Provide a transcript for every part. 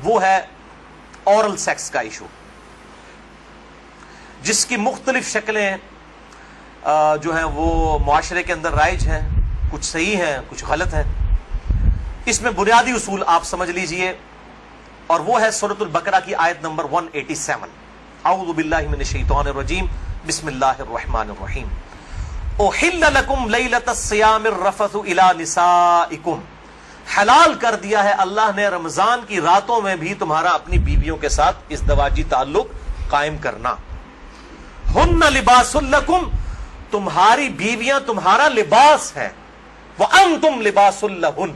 وہ ہے oral sex کا ایشو، جس کی مختلف شکلیں جو ہیں وہ معاشرے کے اندر رائج ہیں، کچھ صحیح ہیں کچھ غلط ہیں۔ اس میں بنیادی اصول آپ سمجھ لیجئے، اور وہ ہے سورۃ البقرہ کی آیت نمبر 187۔ اعوذ باللہ من الشیطان الرجیم، بسم اللہ الرحمن الرحیم۔ احل لکم لیلۃ الصیام الرفث الی نسائکم، حلال کر دیا ہے اللہ نے رمضان کی راتوں میں بھی تمہارا اپنی بیویوں کے ساتھ ازدواجی تعلق قائم کرنا۔ ہن لباس لکم، تمہاری بیویاں تمہارا لباس ہیں، وانتم لباس لہن،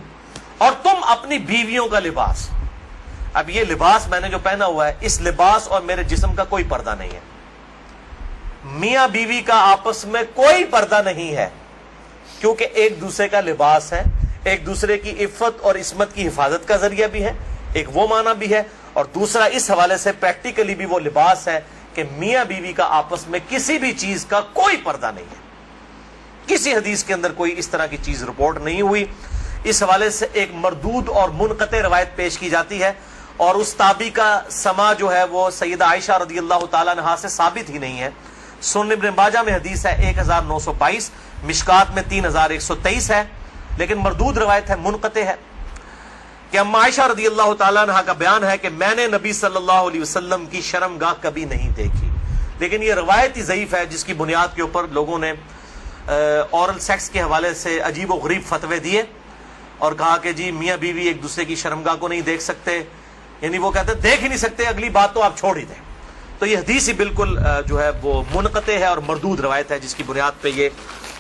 اور تم اپنی بیویوں کا لباس۔ اب یہ لباس میں نے جو پہنا ہوا ہے، اس لباس اور میرے جسم کا کوئی پردہ نہیں ہے، میاں بیوی کا آپس میں کوئی پردہ نہیں ہے، کیونکہ ایک دوسرے کا لباس ہے، ایک دوسرے کی عفت اور عصمت کی حفاظت کا ذریعہ بھی ہے، ایک وہ معنی بھی ہے، اور دوسرا اس حوالے سے پریکٹیکلی بھی وہ لباس ہے کہ میاں بیوی کا آپس میں کسی بھی چیز کا کوئی پردہ نہیں ہے۔ کسی حدیث کے اندر کوئی اس طرح کی چیز رپورٹ نہیں ہوئی۔ اس حوالے سے ایک مردود اور منقطع روایت پیش کی جاتی ہے، اور اس تابعی کا سما جو ہے وہ سیدہ عائشہ رضی اللہ تعالیٰ عنہا سے ثابت ہی نہیں ہے۔ سنن ابن ماجہ میں حدیث ہے 1922، مشکات میں 3123 ہے، لیکن مردود روایت ہے، منقطع ہے، کہ اما عائشہ رضی اللہ تعالیٰ عنہا کا بیان ہے کہ میں نے نبی صلی اللہ علیہ وسلم کی شرمگاہ کبھی نہیں دیکھی۔ لیکن یہ روایت ہی ضعیف ہے، جس کی بنیاد کے اوپر لوگوں نے اورل سیکس کے حوالے سے عجیب و غریب فتوے دیے، اور کہا کہ جی میاں بیوی ایک دوسرے کی شرمگاہ کو نہیں دیکھ سکتے، یعنی وہ کہتے ہیں دیکھ ہی نہیں سکتے، اگلی بات تو آپ چھوڑ ہی دیں۔ تو یہ حدیث ہی بالکل جو ہے وہ منقطع ہے اور مردود روایت ہے، جس کی بنیاد پہ یہ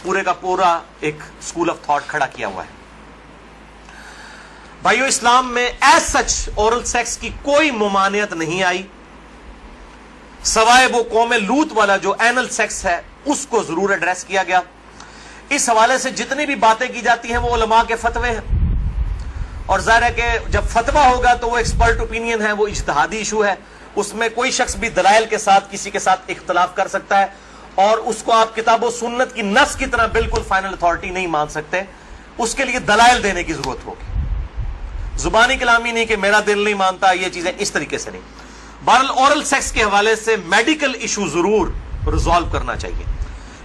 پورے کا پورا ایک اسکول آف تھاٹ کھڑا کیا ہوا ہے۔ بھائیو، اسلام میں ایز سچ اورل سیکس کی کوئی ممانعت نہیں آئی، سوائے وہ قوم لوط والا جو اینل سیکس ہے اس کو ضرور ایڈریس کیا گیا۔ اس حوالے سے جتنی بھی باتیں کی جاتی ہیں وہ علماء کے فتوے ہیں، اور ظاہر ہے کہ جب فتویٰ ہوگا تو وہ ایکسپرٹ اوپینین ہے، وہ اجتہادی ایشو ہے، اس میں کوئی شخص بھی دلائل کے ساتھ کسی کے ساتھ اختلاف کر سکتا ہے، اور اس کو آپ کتاب و سنت کی نص کی طرح بالکل فائنل اتھارٹی نہیں مان سکتے، اس کے لیے دلائل دینے کی ضرورت ہوگی، زبانی کلامی نہیں کہ میرا دل نہیں مانتا، یہ چیزیں اس طریقے سے نہیں۔ بہرحال اورل سیکس کے حوالے سے میڈیکل ایشو ضرور ریزالو کرنا چاہیے،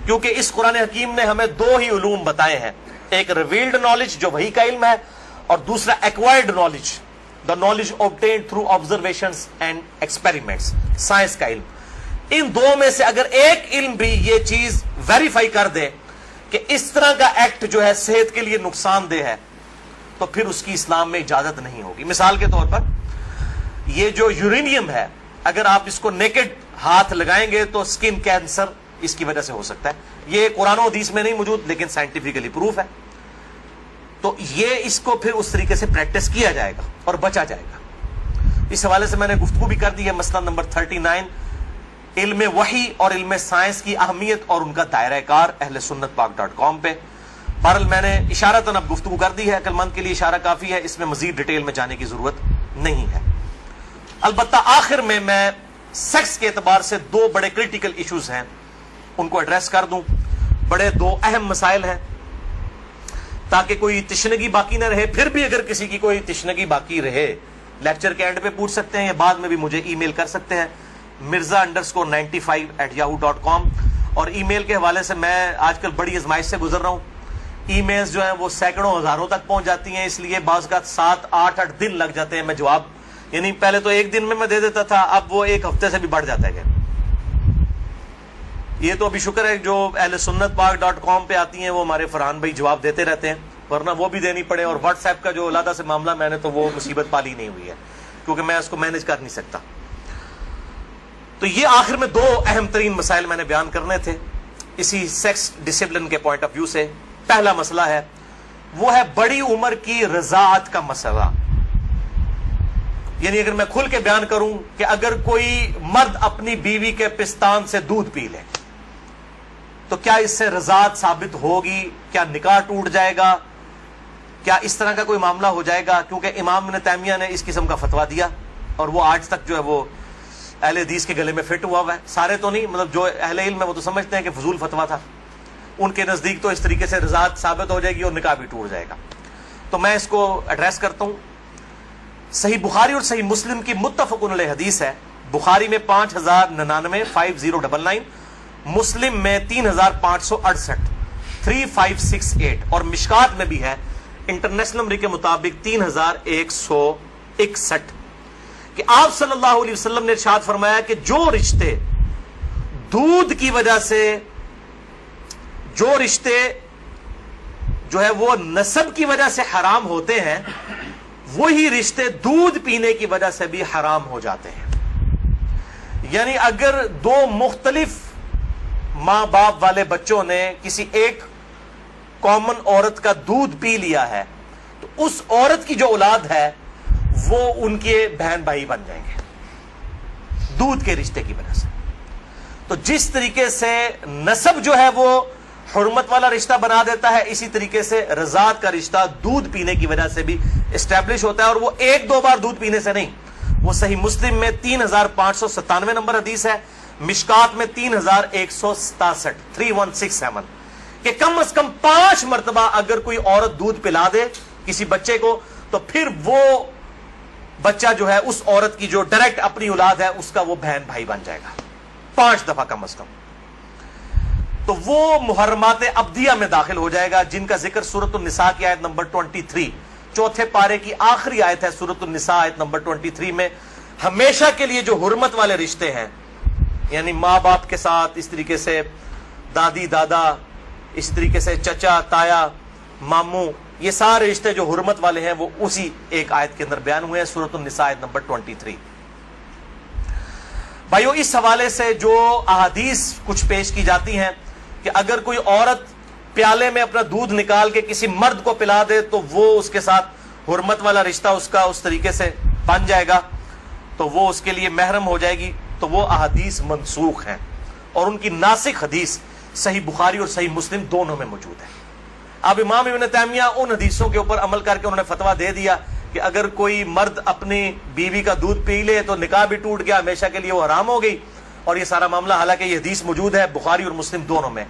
کیونکہ اس قرآن حکیم نے ہمیں دو ہی علوم بتائے ہیں، ایک ریویلڈ نالج جو وحی کا علم ہے، اور دوسرا acquired knowledge, the knowledge obtained through observations and experiments، science کا علم۔ ان دو میں سے اگر ایک علم بھی یہ چیز ویریفائی کر دے کہ اس طرح کا ایکٹ جو ہے صحت کے لیے نقصان دہ ہے، تو پھر اس کی اسلام میں اجازت نہیں ہوگی۔ مثال کے طور پر یہ جو یورینیم ہے، اگر آپ اس کو نیکڈ ہاتھ لگائیں گے تو سکن کینسر اس کی وجہ سے ہو سکتا ہے۔ یہ قرآن و حدیث میں نہیں موجود، لیکن سائنٹیفکلی پروف ہے۔ تو یہ اس کو پھر اس طریقے سے پریکٹس کیا جائے گا اور بچا جائے گا۔ اس حوالے سے میں نے گفتگو بھی کر دی ہے، مسئلہ نمبر 39، علم وحی اور علم سائنس کی اہمیت اور ان کا دائرہ کار، اہل سنت پاک .com پہ۔ بہرحال میں نے اشارتاً اب گفتگو کر دی ہے، عقل مند کے لیے اشارہ کافی ہے، اس میں مزید ڈیٹیل میں جانے کی ضرورت نہیں ہے۔ البتہ آخر میں سیکس کے اعتبار سے دو بڑے کریٹیکل ایشوز ہیں، ان کو ایڈریس کر دوں۔ بڑے دو اہم مسائل ہیں، تاکہ کوئی تشنگی باقی نہ رہے۔ پھر بھی اگر کسی کی کوئی تشنگی باقی رہے، لیکچر کے اینڈ پہ پوچھ سکتے ہیں، یا بعد میں بھی مجھے ای میل کر سکتے ہیں، mirza_95@yahoo.com۔ اور ای میل کے حوالے سے میں آج کل بڑی آزمائش سے گزر رہا ہوں، ای میلز جو ہیں وہ سینکڑوں ہزاروں تک پہنچ جاتی ہیں، اس لیے بعض کا 7-8 دن لگ جاتے ہیں میں جواب، یعنی پہلے تو ایک دن میں دے دیتا تھا، اب وہ ایک ہفتے سے بھی بڑھ جاتا ہے۔ یہ تو ابھی شکر ہے جو اہل سنت پاک .com پہ آتی ہیں وہ ہمارے فرحان بھائی جواب دیتے رہتے ہیں، ورنہ وہ بھی دینی پڑے، اور واٹس ایپ کا جو علیحدہ سے معاملہ میں نے تو وہ مصیبت پالی نہیں ہوئی ہے، کیونکہ میں اس کو مینج کر نہیں سکتا۔ تو یہ آخر میں دو اہم ترین مسائل میں نے بیان کرنے تھے اسی سیکس ڈسپلن کے پوائنٹ آف ویو سے۔ پہلا مسئلہ ہے وہ ہے بڑی عمر کی رضاعت کا مسئلہ، یعنی اگر میں کھل کے بیان کروں کہ اگر کوئی مرد اپنی بیوی کے پستان سے دودھ پی لے تو کیا اس سے رضاعت ثابت ہوگی؟ کیا نکاح ٹوٹ جائے گا؟ کیا اس طرح کا کوئی معاملہ ہو جائے گا؟ کیونکہ امام ابن تیمیہ نے اس قسم کا فتویٰ دیا، اور وہ آج تک جو ہے وہ اہل حدیث کے گلے میں فٹ ہوا ہے۔ سارے تو نہیں، مطلب جو اہل علم ہے وہ تو سمجھتے ہیں کہ فضول فتویٰ تھا، ان کے نزدیک تو اس طریقے سے رضاعت ثابت ہو جائے گی اور نکاح بھی ٹوٹ جائے گا۔ تو میں اس کو ایڈریس کرتا ہوں۔ صحیح بخاری اور صحیح مسلم کی متفقن علیہ حدیث ہے. بخاری میں 5099 5099، مسلم میں 3568 3568، اور مشکات میں بھی ہے انٹرنیشنل نمبر کے مطابق 3161 کہ آپ صلی اللہ علیہ وسلم نے ارشاد فرمایا کہ جو رشتے دودھ کی وجہ سے، جو رشتے جو ہے وہ نسب کی وجہ سے حرام ہوتے ہیں، وہی رشتے دودھ پینے کی وجہ سے بھی حرام ہو جاتے ہیں. یعنی اگر دو مختلف ماں باپ والے بچوں نے کسی ایک کامن عورت کا دودھ پی لیا ہے تو اس عورت کی جو اولاد ہے وہ ان کے بہن بھائی بن جائیں گے دودھ کے رشتے کی وجہ سے. تو جس طریقے سے نسب جو ہے وہ حرمت والا رشتہ بنا دیتا ہے، اسی طریقے سے رضاعت کا رشتہ دودھ پینے کی وجہ سے بھی اسٹیبلش ہوتا ہے، اور وہ ایک دو بار دودھ پینے سے نہیں. وہ صحیح مسلم میں 3597 نمبر حدیث ہے، مشکات میں 3167 3167 کہ کم از کم 5 مرتبہ اگر کوئی عورت دودھ پلا دے کسی بچے کو تو پھر وہ بچہ جو ہے اس عورت کی جو ڈائریکٹ اپنی اولاد ہے اس کا وہ بہن بھائی بن جائے گا 5 دفعہ کم از کم. تو وہ محرمات ابدیہ میں داخل ہو جائے گا جن کا ذکر سورۃ النساء کی آیت نمبر 23 چوتھے پارے کی آخری آیت ہے سورۃ النساء آیت نمبر 23 میں. ہمیشہ کے لیے جو حرمت والے رشتے ہیں، یعنی ماں باپ کے ساتھ، اس طریقے سے دادی دادا، اس طریقے سے چچا تایا ماموں، یہ سارے رشتے جو حرمت والے ہیں وہ اسی ایک آیت کے اندر بیان ہوئے ہیں سورۃ النساء آیت نمبر 23. بھائیو، اس حوالے سے جو احادیث کچھ پیش کی جاتی ہیں کہ اگر کوئی عورت پیالے میں اپنا دودھ نکال کے کسی مرد کو پلا دے تو وہ اس کے ساتھ حرمت والا رشتہ اس کا اس طریقے سے بن جائے گا، تو وہ اس کے لیے محرم ہو جائے گی. تو وہ احادیث منسوخ ہیں اور ان کی ناسخ حدیث صحیح بخاری اور صحیح مسلم دونوں میں موجود ہے. اب امام ابن تیمیہ ان حدیثوں کے اوپر عمل کر کے انہوں نے فتویٰ دے دیا کہ اگر کوئی مرد اپنی بیوی کا دودھ پی لے تو نکاح بھی ٹوٹ گیا، ہمیشہ کے لیے وہ حرام ہو گئی. اور یہ سارا معاملہ، حالانکہ یہ حدیث موجود ہے بخاری اور مسلم دونوں میں.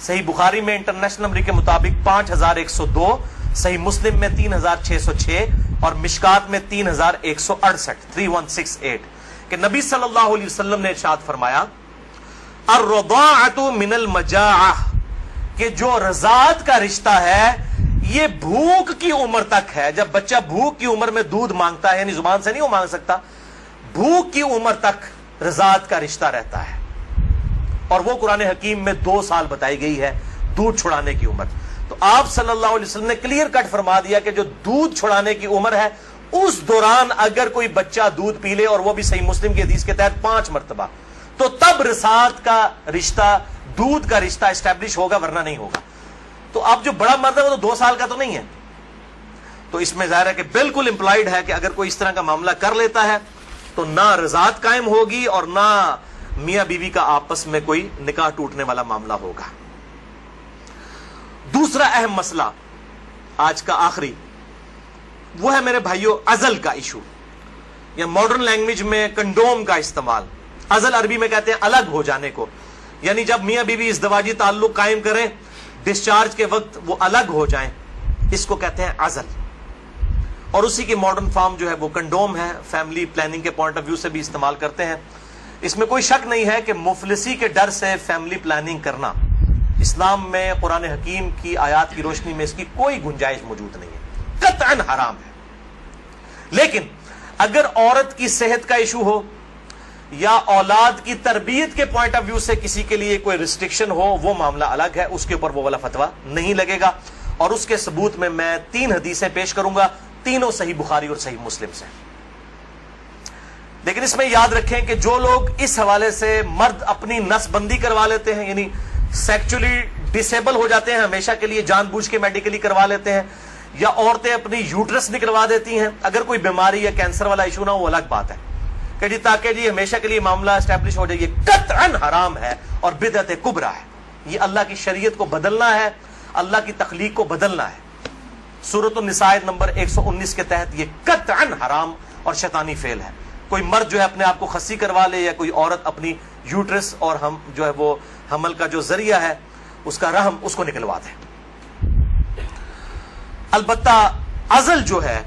صحیح بخاری میں انٹرنیشنل نمبر کے مطابق 5102، صحیح مسلم میں 3606 اور مشکات میں 3168 3168 کہ نبی صلی اللہ علیہ وسلم نے ارشاد فرمایا الرضاعۃ من المجاعہ کہ جو رضاعت کا رشتہ ہے یہ بھوک کی عمر تک ہے. جب بچہ بھوک کی عمر میں دودھ مانگتا ہے، یعنی زبان سے نہیں وہ مانگ سکتا، بھوک کی عمر تک رضاعت کا رشتہ رہتا ہے. اور وہ قرآن حکیم میں 2 سال بتائی گئی ہے دودھ چھڑانے کی عمر. تو آپ صلی اللہ علیہ وسلم نے کلیئر کٹ فرما دیا کہ جو دودھ چھڑانے کی عمر ہے اس دوران اگر کوئی بچہ دودھ پی لے، اور وہ بھی صحیح مسلم کی حدیث کے تحت 5 مرتبہ، تو تب رضاعت کا رشتہ، دودھ کا رشتہ اسٹیبلش ہوگا، ورنہ نہیں ہوگا. تو اب جو بڑا مرد ہے وہ تو 2 سال کا تو نہیں ہے. تو اس میں ظاہر ہے کہ بالکل امپلائڈ ہے کہ اگر کوئی اس طرح کا معاملہ کر لیتا ہے تو نہ رضاعت قائم ہوگی اور نہ میاں بیوی کا آپس میں کوئی نکاح ٹوٹنے والا معاملہ ہوگا. دوسرا اہم مسئلہ آج کا آخری وہ ہے میرے بھائیوں عزل کا ایشو، یا ماڈرن لینگویج میں کنڈوم کا استعمال. عزل عربی میں کہتے ہیں الگ ہو جانے کو، یعنی جب میاں بیوی ازدواجی تعلق قائم کریں، ڈسچارج کے وقت وہ الگ ہو جائیں، اس کو کہتے ہیں عزل. اور اسی کی ماڈرن فارم جو ہے وہ کنڈوم ہے. فیملی پلاننگ کے پوائنٹ آف ویو سے بھی استعمال کرتے ہیں. اس میں کوئی شک نہیں ہے کہ مفلسی کے ڈر سے فیملی پلاننگ کرنا اسلام میں قرآن حکیم کی آیات کی روشنی میں اس کی کوئی گنجائش موجود نہیں ہے، قطعاً حرام ہے. لیکن اگر عورت کی صحت کا ایشو ہو یا اولاد کی تربیت کے پوائنٹ آف ویو سے کسی کے لیے کوئی ریسٹرکشن ہو، وہ معاملہ الگ ہے، اس کے اوپر وہ والا فتویٰ نہیں لگے گا. اور اس کے ثبوت میں 3 حدیثیں پیش کروں گا، تینوں صحیح بخاری اور صحیح مسلم سے. لیکن اس میں یاد رکھیں کہ جو لوگ اس حوالے سے مرد اپنی نس بندی کروا لیتے ہیں، یعنی سیکچولی ڈسیبل ہو جاتے ہیں ہمیشہ کے لیے، جان بوجھ کے میڈیکلی کروا لیتے ہیں، یا عورتیں اپنی یوٹرس نکلوا دیتی ہیں، اگر کوئی بیماری یا کینسر والا ایشو نہ ہو وہ الگ بات ہے کہ جی تاکہ جی ہمیشہ کے لیے معاملہ اسٹیبلش ہو جائے، یہ قطعاً حرام ہے اور بدعت کبریٰ ہے. یہ اللہ کی شریعت کو بدلنا ہے، اللہ کی تخلیق کو بدلنا ہے. سورۃ النساء نمبر 119 کے تحت یہ قطعاً حرام اور شیطانی فعل ہے. کوئی مرد جو ہے اپنے آپ کو خصی کروا لے، یا کوئی عورت اپنی یوٹرس اور ہم جو ہے وہ حمل کا جو ذریعہ ہے اس کا رحم اس کو نکلوا دے. البتہ عزل جو ہے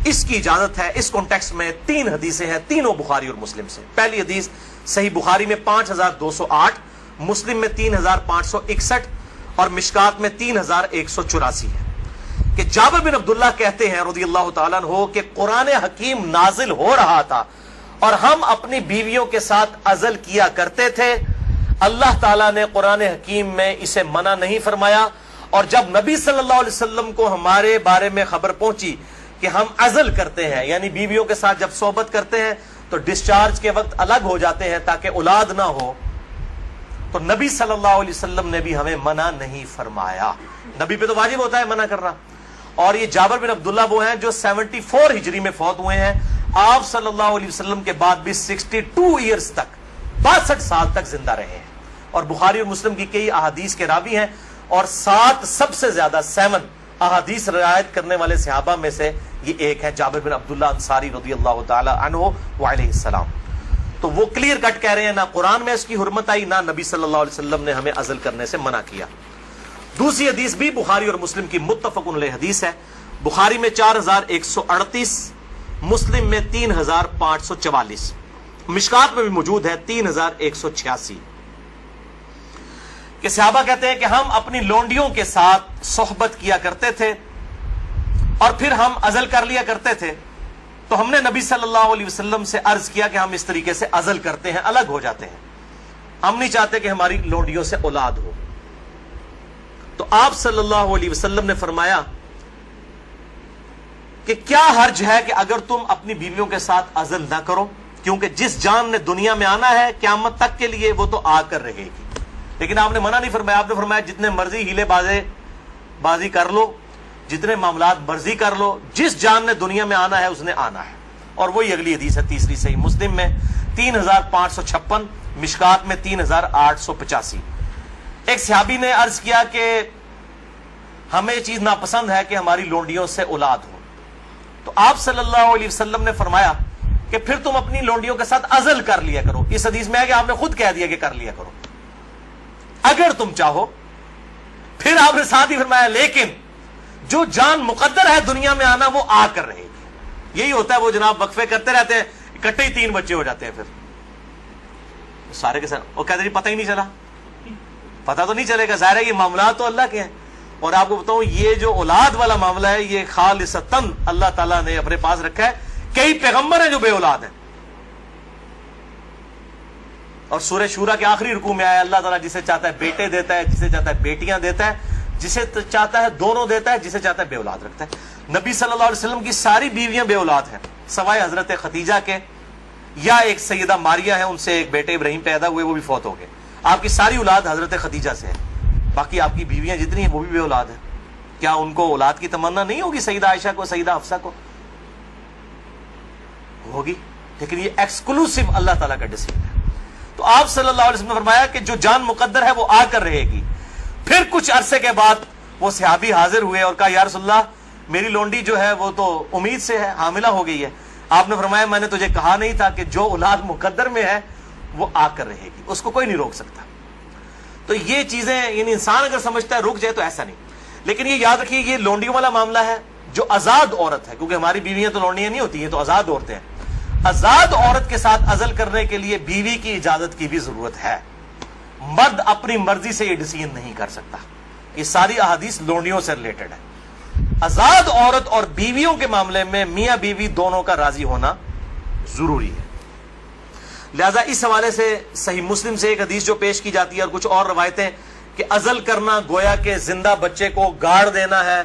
اس کی اجازت ہے. اس کانٹیکسٹ میں 3 حدیثیں ہیں, تینوں بخاری اور مسلم سے. پہلی حدیث صحیح بخاری میں 5208, مسلم میں 3561 اور مشکات میں 3184 ہے کہ جابر بن عبداللہ کہتے ہیں رضی اللہ تعالیٰ عنہ کہ قرآن حکیم نازل ہو رہا تھا اور ہم اپنی بیویوں کے ساتھ عزل کیا کرتے تھے. اللہ تعالیٰ نے قرآن حکیم میں اسے منع نہیں فرمایا, اور جب نبی صلی اللہ علیہ وسلم کو ہمارے بارے میں خبر پہنچی کہ ہم عزل کرتے ہیں, یعنی بیویوں کے ساتھ جب صحبت کرتے ہیں تو ڈسچارج کے وقت الگ ہو جاتے ہیں تاکہ اولاد نہ ہو, تو نبی صلی اللہ علیہ وسلم نے بھی ہمیں منع نہیں فرمایا. نبی پہ تو واجب ہوتا ہے منع کرنا. اور یہ جابر بن عبداللہ وہ ہیں جو 74 ہجری میں فوت ہوئے ہیں. آپ صلی اللہ علیہ وسلم کے بعد بھی 62 ایئرز تک, 62 سال تک زندہ رہے ہیں, اور بخاری اور مسلم کی کئی احادیث کے راوی ہیں, اور 7 سب سے زیادہ 7 احادیث روایت کرنے والے صحابہ میں سے یہ ایک ہے, جابر بن عبداللہ انصاری رضی اللہ تعالی عنہ وعلیہ السلام. تو وہ کلیئر کٹ کہہ رہے ہیں, نہ قرآن میں اس کی حرمت آئی, نہ نبی صلی اللہ علیہ وسلم نے ہمیں عزل کرنے سے منع کیا. دوسری حدیث بھی بخاری اور مسلم کی متفق علیہ حدیث ہے. بخاری میں 4138, مسلم میں 3544, مشکات میں بھی موجود ہے 3186 کہ صحابہ کہتے ہیں کہ ہم اپنی لونڈیوں کے ساتھ صحبت کیا کرتے تھے اور پھر ہم عزل کر لیا کرتے تھے. تو ہم نے نبی صلی اللہ علیہ وسلم سے عرض کیا کہ ہم اس طریقے سے عزل کرتے ہیں, الگ ہو جاتے ہیں, ہم نہیں چاہتے کہ ہماری لونڈیوں سے اولاد ہو. تو آپ صلی اللہ علیہ وسلم نے فرمایا کہ کیا حرج ہے کہ اگر تم اپنی بیویوں کے ساتھ عزل نہ کرو, کیونکہ جس جان نے دنیا میں آنا ہے قیامت تک کے لیے وہ تو آ کر رہے گی. لیکن آپ نے منع نہیں فرمایا, آپ نے فرمایا جتنے مرضی ہیلے بازی کر لو, جتنے معاملات مرضی کر لو, جس جان نے دنیا میں آنا ہے اس نے آنا ہے. اور وہی اگلی حدیث ہے تیسری صحیح مسلم میں 3556, مشکات میں 3885. ایک صحابی نے عرض کیا کہ ہمیں یہ چیز ناپسند ہے کہ ہماری لونڈیوں سے اولاد ہو. تو آپ صلی اللہ علیہ وسلم نے فرمایا کہ پھر تم اپنی لونڈیوں کے ساتھ عزل کر لیا کرو. اس حدیث میں ہے کہ آپ نے خود کہہ دیا کہ کر لیا کرو اگر تم چاہو. پھر آپ نے ساتھ ہی فرمایا لیکن جو جان مقدر ہے دنیا میں آنا وہ آ کر رہے گی. یہی ہوتا ہے, وہ جناب وقفے کرتے رہتے ہیں, اکٹھے ہی 3 بچے ہو جاتے ہیں, پھر سارے کے سارے وہ کہتے ہیں پتہ ہی نہیں چلا. پتہ تو نہیں چلے گا, ظاہر ہے یہ معاملات تو اللہ کے ہیں. اور آپ کو بتاؤں یہ جو اولاد والا معاملہ ہے یہ خالصتاً اللہ تعالیٰ نے اپنے پاس رکھا ہے. کئی پیغمبر ہیں جو بے اولاد ہیں, اور سورہ شورا کے آخری رکوع میں آیا اللہ تعالیٰ جسے چاہتا ہے بیٹے دیتا ہے, جسے چاہتا ہے بیٹیاں دیتا ہے, جسے چاہتا ہے دونوں دیتا ہے, جسے چاہتا ہے بے اولاد رکھتا ہے. نبی صلی اللہ علیہ وسلم کی ساری بیویاں بے اولاد ہیں سوائے حضرت خدیجہ کے, یا ایک سیدہ ماریہ ہیں, ان سے ایک بیٹے ابراہیم پیدا ہوئے, وہ بھی فوت ہو گئے. آپ کی ساری اولاد حضرت خدیجہ سے ہے, باقی آپ کی بیویاں جتنی ہیں وہ بھی بے اولاد ہیں. کیا ان کو اولاد کی تمنا نہیں ہوگی؟ سیدہ عائشہ کو, سیدہ حفصہ کو ہوگی, لیکن یہ ایکسکلوسیو اللہ تعالیٰ کا ڈیسیجن ہے. تو آپ صلی اللہ علیہ وسلم نے فرمایا کہ جو جان مقدر ہے وہ آ کر رہے گی. پھر کچھ عرصے کے بعد وہ صحابی حاضر ہوئے اور کہا یا رسول اللہ میری لونڈی جو ہے وہ تو امید سے ہے, حاملہ ہو گئی ہے. آپ نے فرمایا میں نے تجھے کہا نہیں تھا کہ جو اولاد مقدر میں ہے وہ آ کر رہے گی, اس کو کوئی نہیں روک سکتا. تو یہ چیزیں یعنی انسان اگر سمجھتا ہے رک جائے تو ایسا نہیں. لیکن یہ یاد رکھیے یہ لونڈیوں والا معاملہ ہے جو آزاد عورت ہے, کیونکہ ہماری بیویاں تو لونڈیاں نہیں ہوتی ہیں, تو آزاد عورتیں ہیں. آزاد عورت کے ساتھ عزل کرنے کے لیے بیوی کی اجازت کی بھی ضرورت ہے. مرد اپنی مرضی سے یہ ڈیسیژن نہیں کر سکتا. یہ ساری احادیث لونڈیوں سے ریلیٹڈ ہے. آزاد عورت اور بیویوں کے معاملے میں میاں بیوی دونوں کا راضی ہونا ضروری ہے. لہذا اس حوالے سے صحیح مسلم سے ایک حدیث جو پیش کی جاتی ہے اور کچھ اور روایتیں کہ عزل کرنا گویا کہ زندہ بچے کو گاڑ دینا ہے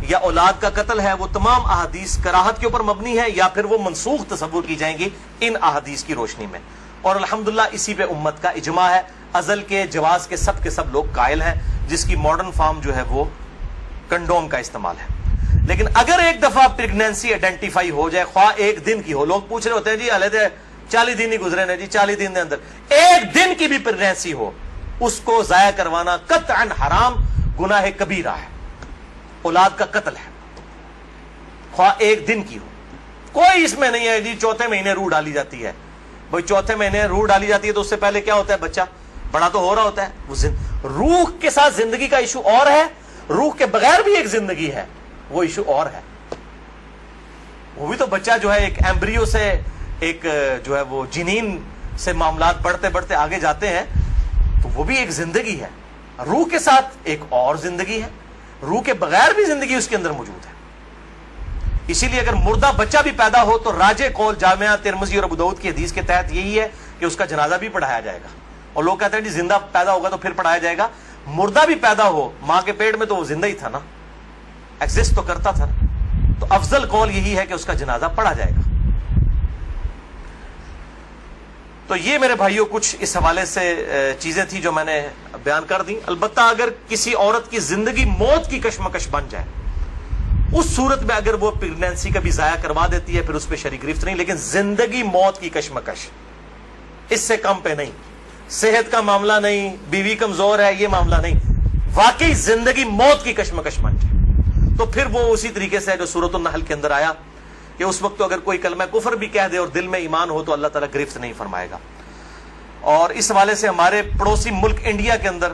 یا اولاد کا قتل ہے, وہ تمام احادیث کراہت کے اوپر مبنی ہے یا پھر وہ منسوخ تصور کی جائیں گی ان احادیث کی روشنی میں. اور الحمدللہ اسی پہ امت کا اجماع ہے. عزل کے جواز کے سب لوگ قائل ہیں, جس کی ماڈرن فارم جو ہے وہ کنڈوم کا استعمال ہے. لیکن اگر ایک دفعہ پریگنینسی آئیڈینٹیفائی ہو جائے, خواہ ایک دن کی ہو, لوگ پوچھ رہے ہوتے ہیں جی علیحدہ 40 دن ہی گزرے نا جی, 40 دن کے اندر ایک دن کی بھی پریگنینسی ہو, اس کو ضائع کروانا قطعاً حرام گناہ کبیرہ ہے, اولاد کا قتل ہے, خواہ ایک دن کی ہو. کوئی اس میں نہیں ہے جی چوتھے مہینے روح ڈالی جاتی ہے. بھائی چوتھے مہینے روح ڈالی جاتی ہے تو اس سے پہلے کیا ہوتا ہے, بچہ بڑا تو ہو رہا ہوتا ہے. وہ روح کے ساتھ زندگی کا ایشو اور ہے, روح کے بغیر بھی ایک زندگی ہے, وہ ایشو اور ہے. وہ بھی تو بچہ جو ہے ایک ایمبریو سے ایک جو ہے وہ جنین سے معاملات بڑھتے بڑھتے آگے جاتے ہیں، تو وہ بھی ایک زندگی ہے، روح کے ساتھ ایک اور زندگی ہے، روح کے بغیر بھی زندگی اس کے اندر موجود ہے۔ اسی لیے اگر مردہ بچہ بھی پیدا ہو تو راجح قول جامعہ ترمذی اور ابو داؤد کی حدیث کے تحت یہی ہے کہ اس کا جنازہ بھی پڑھایا جائے گا۔ اور لوگ کہتے ہیں جی زندہ پیدا ہوگا تو پھر پڑھایا جائے گا، مردہ بھی پیدا ہو ماں کے پیٹ میں تو وہ زندہ ہی تھا نا، ایگزسٹ تو کرتا تھا نا، تو افضل قول یہی ہے کہ اس کا جنازہ پڑھا جائے گا۔ تو یہ میرے بھائیوں کچھ اس حوالے سے چیزیں تھیں جو میں نے بیان کر دیں۔ البتہ اگر کسی عورت کی زندگی موت کی کشمکش بن جائے، اس صورت میں اگر وہ پریگنینسی کا بھی ضائع کروا دیتی ہے پھر اس پہ شرعی گرفت نہیں، لیکن زندگی موت کی کشمکش اس سے کم پہ نہیں، صحت کا معاملہ نہیں، بیوی کمزور ہے یہ معاملہ نہیں، واقعی زندگی موت کی کشمکش بن جائے تو پھر وہ اسی طریقے سے جو سورۃ النحل کے اندر آیا کہ اس وقت تو اگر کوئی کلمہ کفر بھی کہہ دے اور دل میں ایمان ہو تو اللہ تعالیٰ گرفت نہیں فرمائے گا۔ اور اس حوالے سے ہمارے پڑوسی ملک انڈیا کے اندر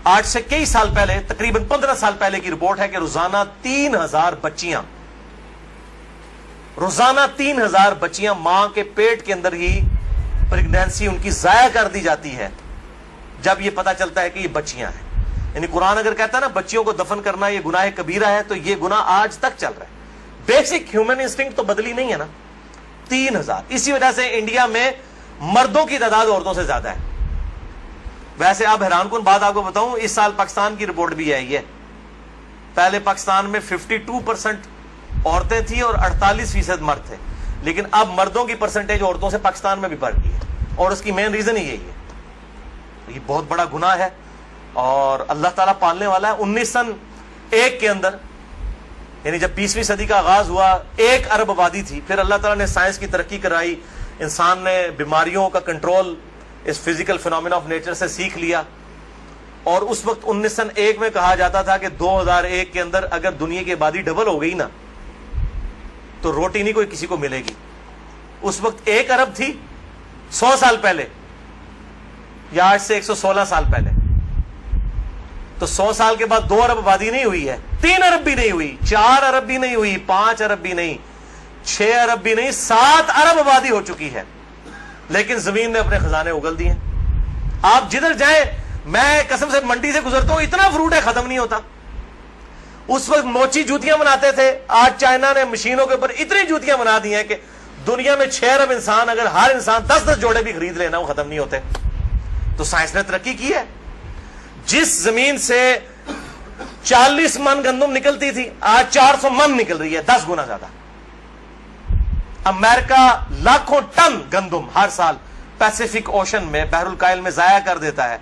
آج سے کئی سال پہلے، تقریباً 15 سال پہلے کی رپورٹ ہے کہ روزانہ 3000 بچیاں ماں کے پیٹ کے اندر ہی پریگنینسی ان کی ضائع کر دی جاتی ہے جب یہ پتا چلتا ہے کہ یہ بچیاں ہیں۔ یعنی قرآن اگر کہتا ہے نا بچیوں کو دفن کرنا یہ گناہ کبیرہ ہے، تو یہ گناہ آج تک چل رہا ہے۔ بیسک ہیومن انسٹنکٹ تو بدلی نہیں ہے نا۔ 3000، اسی وجہ سے انڈیا میں مردوں کی تعداد عورتوں سے زیادہ ہے۔ ویسے آپ حیران کن بات آپ کو بتاؤں، اس سال پاکستان کی رپورٹ بھی آئی ہے، پہلے پاکستان میں 52% عورتیں تھیں اور 48% مرد تھے، لیکن اب مردوں کی پرسنٹیج عورتوں سے پاکستان میں بھی بڑھ گئی ہے، اور اس کی مین ریزن ہی یہی ہے۔ یہ بہت بڑا گناہ ہے اور اللہ تعالیٰ پالنے والا ہے۔ 1901 کے اندر، یعنی جب 20ویں صدی کا آغاز ہوا، 1 ارب آبادی تھی، پھر اللہ تعالیٰ نے سائنس کی ترقی کرائی، انسان نے بیماریوں کا کنٹرول اس فزیکل فینومینا آف نیچر سے سیکھ لیا، اور اس وقت 1901 میں کہا جاتا تھا کہ 2001 کے اندر اگر دنیا کی آبادی ڈبل ہو گئی نا تو روٹی نہیں کوئی کسی کو ملے گی۔ اس وقت 1 ارب تھی 100 سال پہلے، یا آج سے 116 سال پہلے، تو 100 سال کے بعد 2 ارب آبادی نہیں ہوئی ہے، 3 ارب بھی نہیں ہوئی، 4 ارب بھی نہیں ہوئی، 5 ارب بھی نہیں، 6 ارب بھی نہیں، 7 ارب آبادی ہو چکی ہے، لیکن زمین نے اپنے خزانے اگل دیے۔ آپ جدھر جائیں، میں قسم سے منڈی سے گزرتا ہوں، اتنا فروٹ ہے ختم نہیں ہوتا۔ اس وقت موچی جوتیاں بناتے تھے، آج چائنا نے مشینوں کے اوپر اتنی جوتیاں بنا دی ہیں کہ دنیا میں 6 ارب انسان، اگر ہر انسان 10-10 جوڑے بھی خرید لینا وہ ختم نہیں ہوتے۔ تو سائنس نے ترقی کی ہے۔ جس زمین سے 40 من گندم نکلتی تھی آج 400 من نکل رہی ہے، 10 گنا زیادہ۔ امریکہ لاکھوں ٹن گندم ہر سال پیسیفک اوشن میں، بحر الکاہل میں ضائع کر دیتا ہے،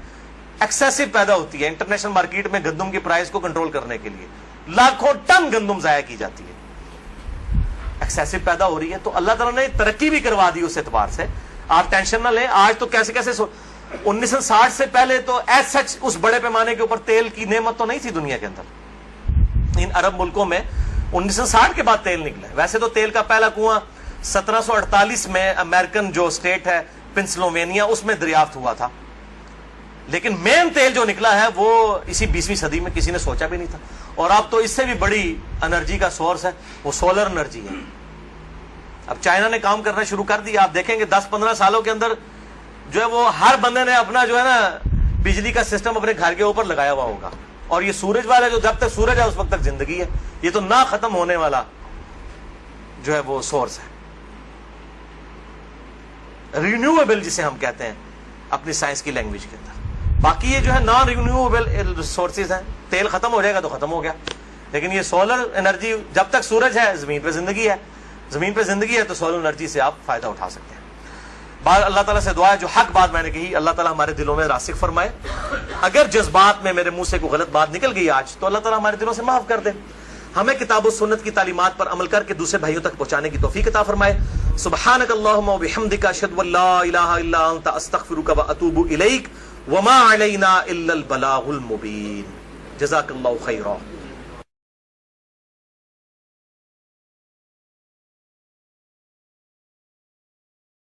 ایکسیسو پیدا ہوتی ہے۔ انٹرنیشنل مارکیٹ میں گندم کی پرائس کو کنٹرول کرنے کے لیے لاکھوں ٹن گندم ضائع کی جاتی ہے، ایکسیسو پیدا ہو رہی ہے۔ تو اللہ تعالیٰ نے ترقی بھی کروا دی اس اعتبار سے، آپ ٹینشن نہ لیں۔ آج تو کیسے 1960 سے پہلے تو ایز سچ اس بڑے پیمانے کے اوپر تیل کی نعمت تو نہیں تھی دنیا کے اندر۔ ان عرب ملکوں میں 1960 کے بعد تیل نکلا ہے۔ ویسے تو تیل کا پہلا کنواں 1748 میں امریکن جو اسٹیٹ ہے پنسلوینیا، اس میں دریافت ہوا تھا، لیکن مین تیل جو نکلا ہے وہ اسی 20ویں صدی میں، کسی نے سوچا بھی نہیں تھا۔ اور اب تو اس سے بھی بڑی انرجی کا سورس ہے، وہ سولر انرجی ہے۔ اب چائنا نے کام کرنا شروع کر دیا، آپ دیکھیں گے 10-15 سالوں کے اندر جو ہے وہ ہر بندے نے اپنا جو ہے نا بجلی کا سسٹم اپنے گھر کے اوپر لگایا ہوا ہوگا۔ اور یہ سورج والا جو جب تک سورج ہے اس وقت تک زندگی ہے، یہ تو نہ ختم ہونے والا جو ہے وہ سورس ہے، رینیویبل جسے ہم کہتے ہیں اپنی سائنس کی لینگویج کے اندر۔ باقی یہ جو ہے نان رینیویبل سورسز ہیں، تیل ختم ہو جائے گا تو ختم ہو گیا، لیکن یہ سولر انرجی جب تک سورج ہے زمین پہ زندگی ہے، زمین پہ زندگی ہے تو سولر انرجی سے آپ فائدہ اٹھا سکتے ہیں۔ بعد اللہ تعالیٰ سے دعا ہے جو حق بات میں نے کہی اللہ تعالیٰ ہمارے دلوں میں راسخ فرمائے۔ اگر جذبات میں میرے منہ سے کوئی غلط بات نکل گئی آج تو اللہ تعالیٰ ہمارے دلوں سے معاف کر دے، ہمیں کتاب و سنت کی تعلیمات پر عمل کر کے دوسرے بھائیوں تک پہنچانے کی توفیق عطا فرمائے۔ سبحانک اللہم و بحمدک، اشہد ان لا الہ الا انت، استغفرک و اتوب الیک، وما علینا الا البلاغ المبین۔ جزاک اللہ خیرا۔